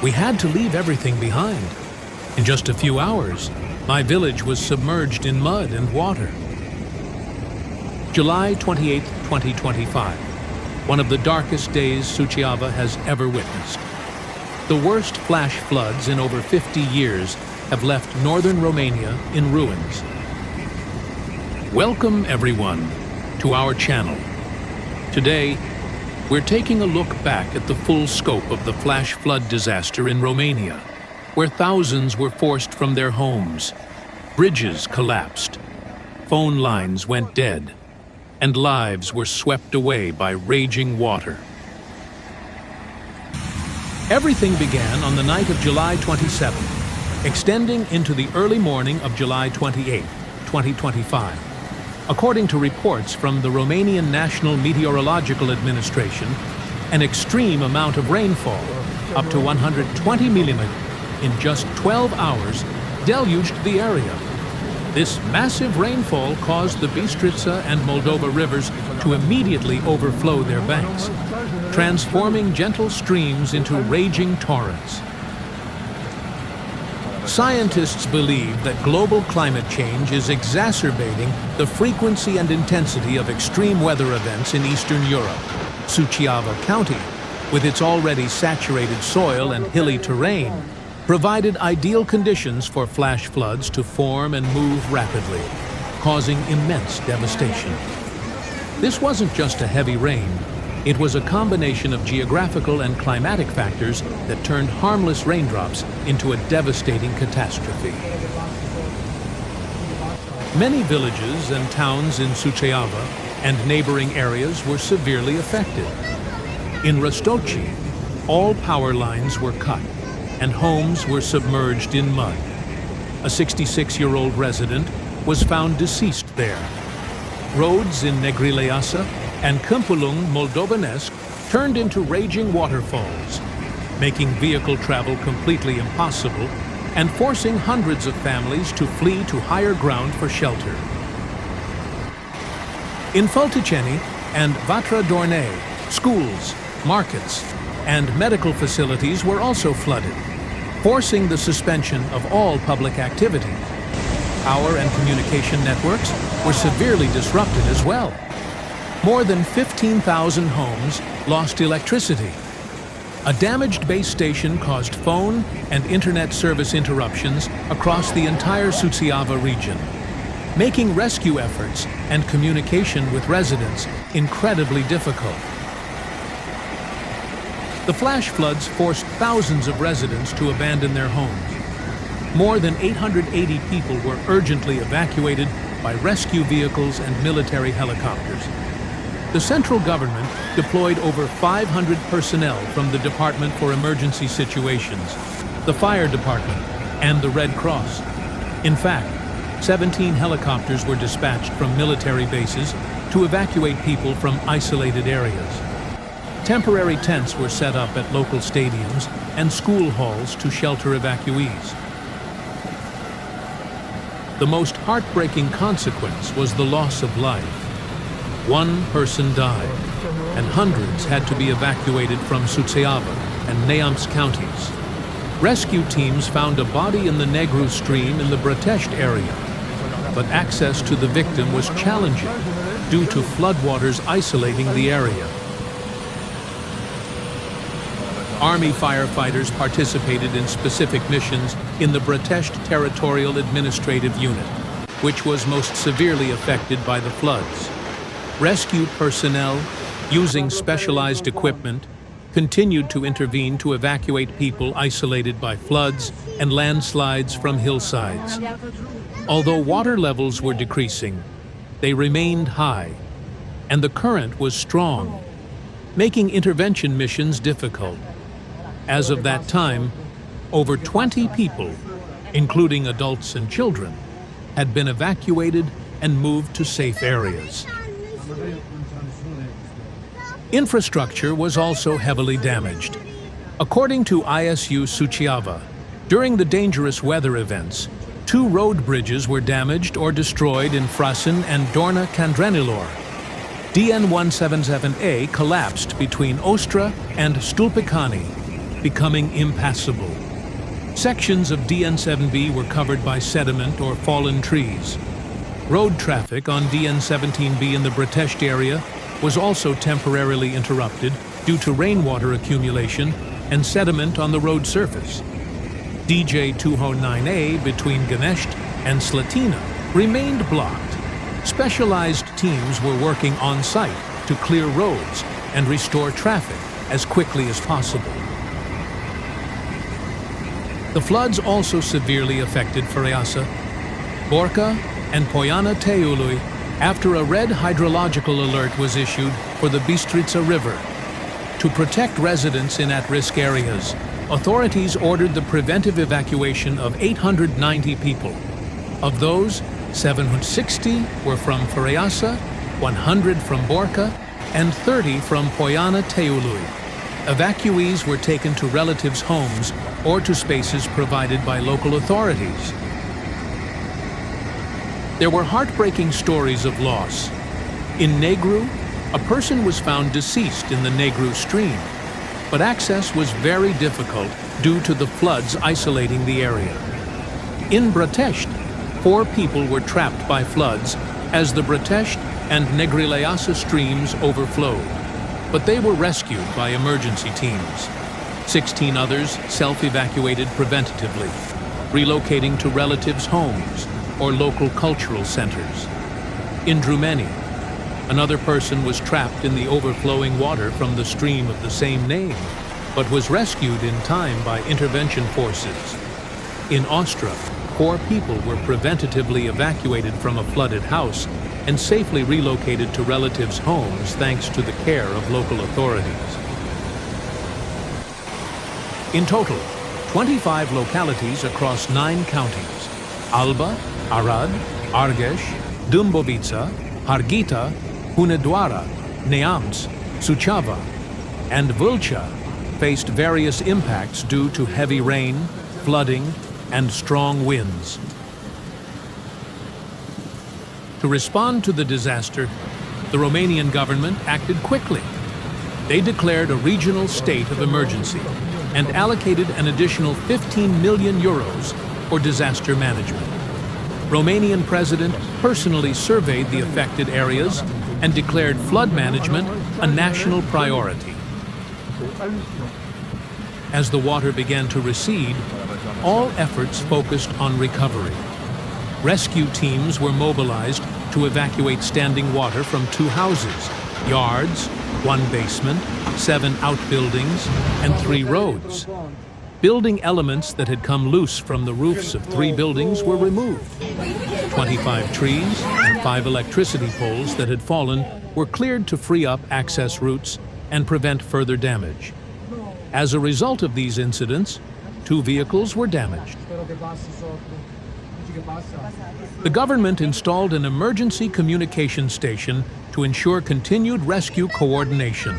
We had to leave everything behind. In just a few hours, my village was submerged in mud and water. July 28, 2025, one of the darkest days Suceava has ever witnessed. The worst flash floods in over 50 years have left northern Romania in ruins. Welcome, everyone, to our channel. Today, we're taking a look back at the full scope of the flash flood disaster in Romania, where thousands were forced from their homes, bridges collapsed, phone lines went dead, and lives were swept away by raging water. Everything began on the night of July 27th, extending into the early morning of July 28, 2025. According to reports from the Romanian National Meteorological Administration, an extreme amount of rainfall, up to 120 millimeters in just 12 hours, deluged the area. This massive rainfall caused the Bistrița and Moldova rivers to immediately overflow their banks, transforming gentle streams into raging torrents. Scientists believe that global climate change is exacerbating the frequency and intensity of extreme weather events in Eastern Europe. Suceava County, with its already saturated soil and hilly terrain, provided ideal conditions for flash floods to form and move rapidly, causing immense devastation. This wasn't just a heavy rain. It was a combination of geographical and climatic factors that turned harmless raindrops into a devastating catastrophe. Many villages and towns in Suceava and neighboring areas were severely affected. In Răstoci, all power lines were cut and homes were submerged in mud. A 66-year-old resident was found deceased there. Roads in Negrileasa and Câmpulung Moldovenesc turned into raging waterfalls, making vehicle travel completely impossible and forcing hundreds of families to flee to higher ground for shelter. In Fălticeni and Vatra Dornei, schools, markets, and medical facilities were also flooded, forcing the suspension of all public activity. Power and communication networks were severely disrupted as well. More than 15,000 homes lost electricity. A damaged base station caused phone and internet service interruptions across the entire Suceava region, making rescue efforts and communication with residents incredibly difficult. The flash floods forced thousands of residents to abandon their homes. More than 880 people were urgently evacuated by rescue vehicles and military helicopters. The central government deployed over 500 personnel from the Department for Emergency Situations, the Fire Department, and the Red Cross. In fact, 17 helicopters were dispatched from military bases to evacuate people from isolated areas. Temporary tents were set up at local stadiums and school halls to shelter evacuees. The most heartbreaking consequence was the loss of life. One person died, and hundreds had to be evacuated from Suceava and Neamț counties. Rescue teams found a body in the Negru stream in the Brătești area, but access to the victim was challenging due to floodwaters isolating the area. Army firefighters participated in specific missions in the Brătești Territorial Administrative Unit, which was most severely affected by the floods. Rescue personnel, using specialized equipment, continued to intervene to evacuate people isolated by floods and landslides from hillsides. Although water levels were decreasing, they remained high, and the current was strong, making intervention missions difficult. As of that time, over 20 people, including adults and children, had been evacuated and moved to safe areas. Infrastructure was also heavily damaged. According to ISU Suceava, during the dangerous weather events, 2 road bridges were damaged or destroyed in Frasin and Dorna Candrenilor. DN177A collapsed between Ostra and Stulpicani, becoming impassable. Sections of DN7B were covered by sediment or fallen trees. Road traffic on DN17B in the Brătești area was also temporarily interrupted due to rainwater accumulation and sediment on the road surface. DJ209A between Gănești and Slatina remained blocked. Specialized teams were working on site to clear roads and restore traffic as quickly as possible. The floods also severely affected Fereasa, Borca, and Poiana Teului after a red hydrological alert was issued for the Bistrița River. To protect residents in at-risk areas, authorities ordered the preventive evacuation of 890 people. Of those, 760 were from Fereasa, 100 from Borca, and 30 from Poiana Teului. Evacuees were taken to relatives' homes or to spaces provided by local authorities. There were heartbreaking stories of loss. In Negru, a person was found deceased in the Negru stream, but access was very difficult due to the floods isolating the area. In Brătești, 4 people were trapped by floods as the Brătești and Negrileasa streams overflowed, but they were rescued by emergency teams. 16 others self-evacuated preventatively, relocating to relatives' homes or local cultural centers. In Romania, another person was trapped in the overflowing water from the stream of the same name, but was rescued in time by intervention forces. In Austria, 4 people were preventatively evacuated from a flooded house and safely relocated to relatives' homes thanks to the care of local authorities. In total, 25 localities across 9 counties, Alba, Arad, Argeș, Dâmbovița, Harghita, Hunedoara, Neamț, Suceava, and Vâlcea faced various impacts due to heavy rain, flooding, and strong winds. To respond to the disaster, the Romanian government acted quickly. They declared a regional state of emergency and allocated an additional 15 million euros for disaster management. Romanian president personally surveyed the affected areas and declared flood management a national priority. As the water began to recede, all efforts focused on recovery. Rescue teams were mobilized to evacuate standing water from 2 houses, yards, 1 basement, 7 outbuildings, and 3 roads. Building elements that had come loose from the roofs of 3 buildings were removed. 25 trees and 5 electricity poles that had fallen were cleared to free up access routes and prevent further damage. As a result of these incidents, 2 vehicles were damaged. The government installed an emergency communication station to ensure continued rescue coordination.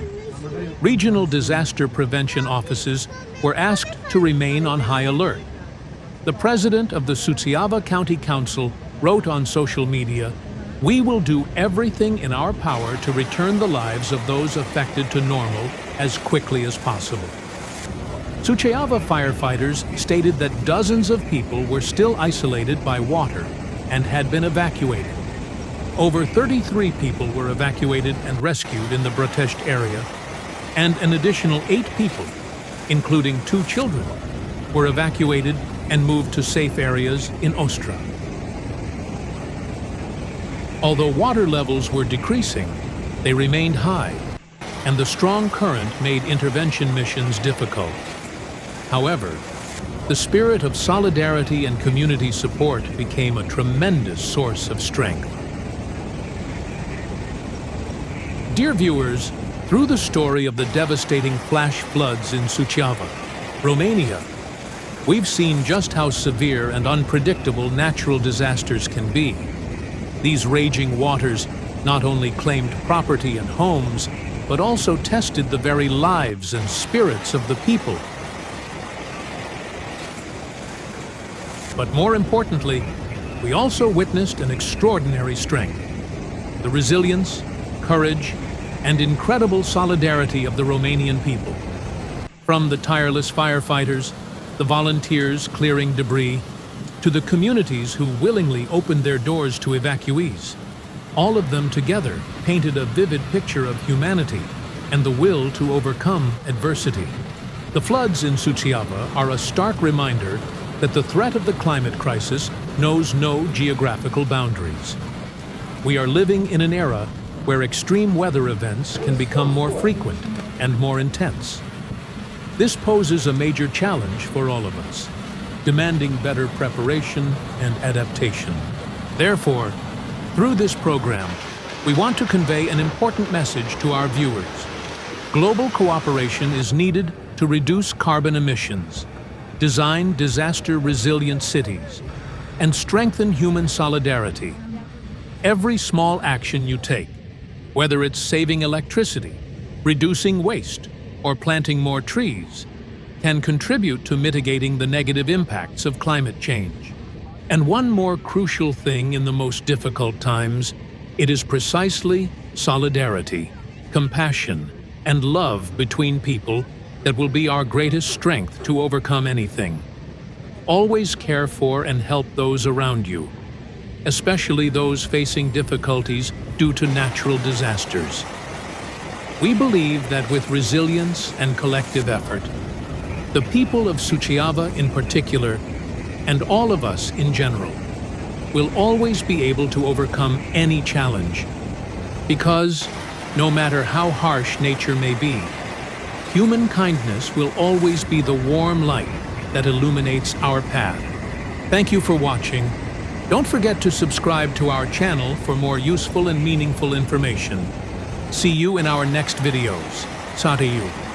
Regional disaster prevention offices were asked to remain on high alert. The president of the Suceava County Council wrote on social media, "We will do everything in our power to return the lives of those affected to normal as quickly as possible." Suceava firefighters stated that dozens of people were still isolated by water and had been evacuated. Over 33 people were evacuated and rescued in the Brătești area, and an additional 8 people, including 2 children, were evacuated and moved to safe areas in Ostra. Although water levels were decreasing, they remained high, and the strong current made intervention missions difficult. However, the spirit of solidarity and community support became a tremendous source of strength. Dear viewers, through the story of the devastating flash floods in Suceava, Romania, we've seen just how severe and unpredictable natural disasters can be. These raging waters not only claimed property and homes, but also tested the very lives and spirits of the people. But more importantly, we also witnessed an extraordinary strength, the resilience, courage, and incredible solidarity of the Romanian people. From the tireless firefighters, the volunteers clearing debris, to the communities who willingly opened their doors to evacuees, all of them together painted a vivid picture of humanity and the will to overcome adversity. The floods in Suceava are a stark reminder that the threat of the climate crisis knows no geographical boundaries. We are living in an era where extreme weather events can become more frequent and more intense. This poses a major challenge for all of us, demanding better preparation and adaptation. Therefore, through this program, we want to convey an important message to our viewers. Global cooperation is needed to reduce carbon emissions, design disaster-resilient cities, and strengthen human solidarity. Every small action you take, whether it's saving electricity, reducing waste, or planting more trees, can contribute to mitigating the negative impacts of climate change. And one more crucial thing in the most difficult times, it is precisely solidarity, compassion, and love between people that will be our greatest strength to overcome anything. Always care for and help those around you, especially those facing difficulties due to natural disasters. We believe that with resilience and collective effort, the people of Suceava in particular, and all of us in general, will always be able to overcome any challenge. Because, no matter how harsh nature may be, human kindness will always be the warm light that illuminates our path. Thank you for watching. Don't forget to subscribe to our channel for more useful and meaningful information. See you in our next videos. Sa to you.